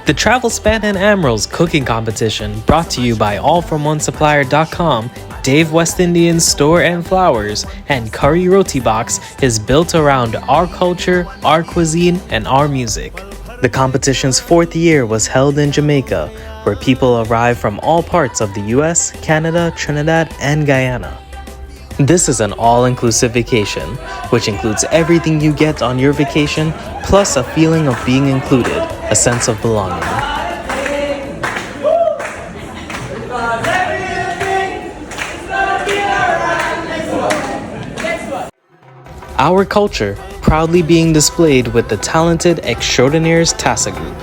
The Travelspan Amrals cooking competition, brought to you by allfromonesupplier.com, Dave West Indian Store and Flowers, and Curry Roti Box, is built around our culture, our cuisine, and our music. The competition's fourth year was held in Jamaica, where people arrive from all parts of the US, Canada, Trinidad, and Guyana. This is an all-inclusive vacation, which includes everything you get on your vacation, plus a feeling of being included, a sense of belonging. Our culture proudly being displayed with the talented Extraordinaires Tassa Group.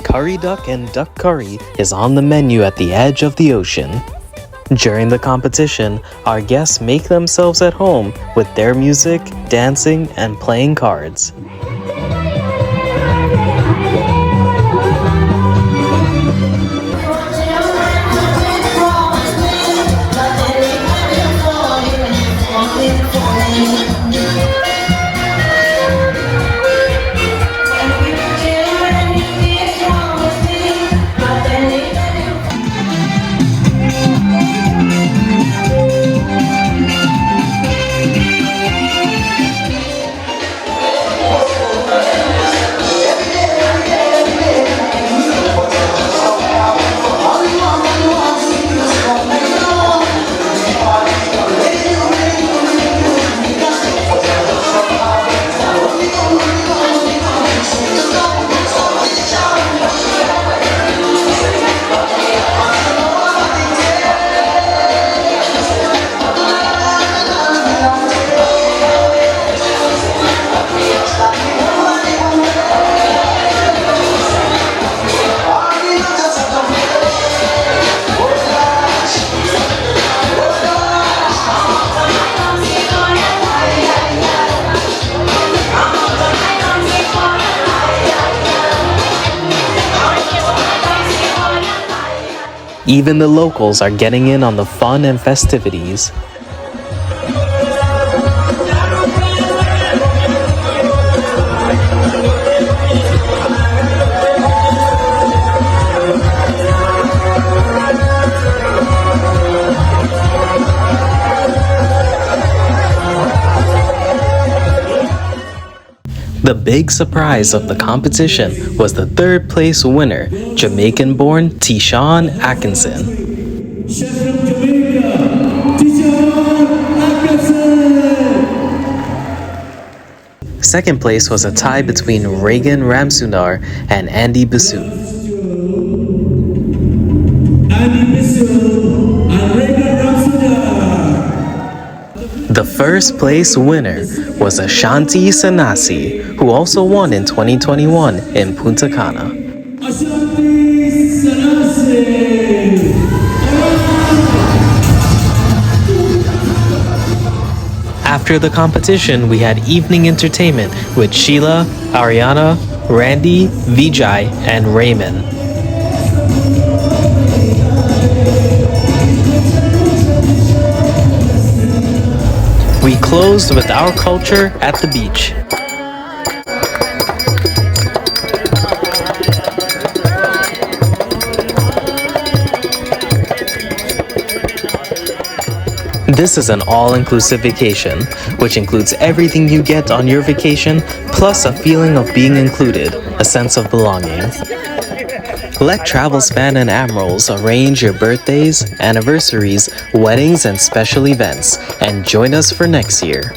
Curry duck and duck curry is on the menu at the edge of the ocean. During the competition, our guests make themselves at home with their music, dancing, and playing cards. Even the locals are getting in on the fun and festivities. The big surprise of the competition was the third place winner, Jamaican-born Tishawn Atkinson. Chef from Jamaica, Tishawn Atkinson. Second place was a tie between Reagan Ramsundar and Andy Basu. Andy Basu and Reagan Ramsundar. The first place winner was Ashanti Sanasi, who also won in 2021 in Punta Cana. Ashanti Sanasi. After the competition, we had evening entertainment with Sheila, Ariana, Randy, Vijay, and Raymond. We closed with our culture at the beach. This is an all-inclusive vacation, which includes everything you get on your vacation, plus a feeling of being included, a sense of belonging. Let Travelspan Amrals arrange your birthdays, anniversaries, weddings, and special events, and join us for next year.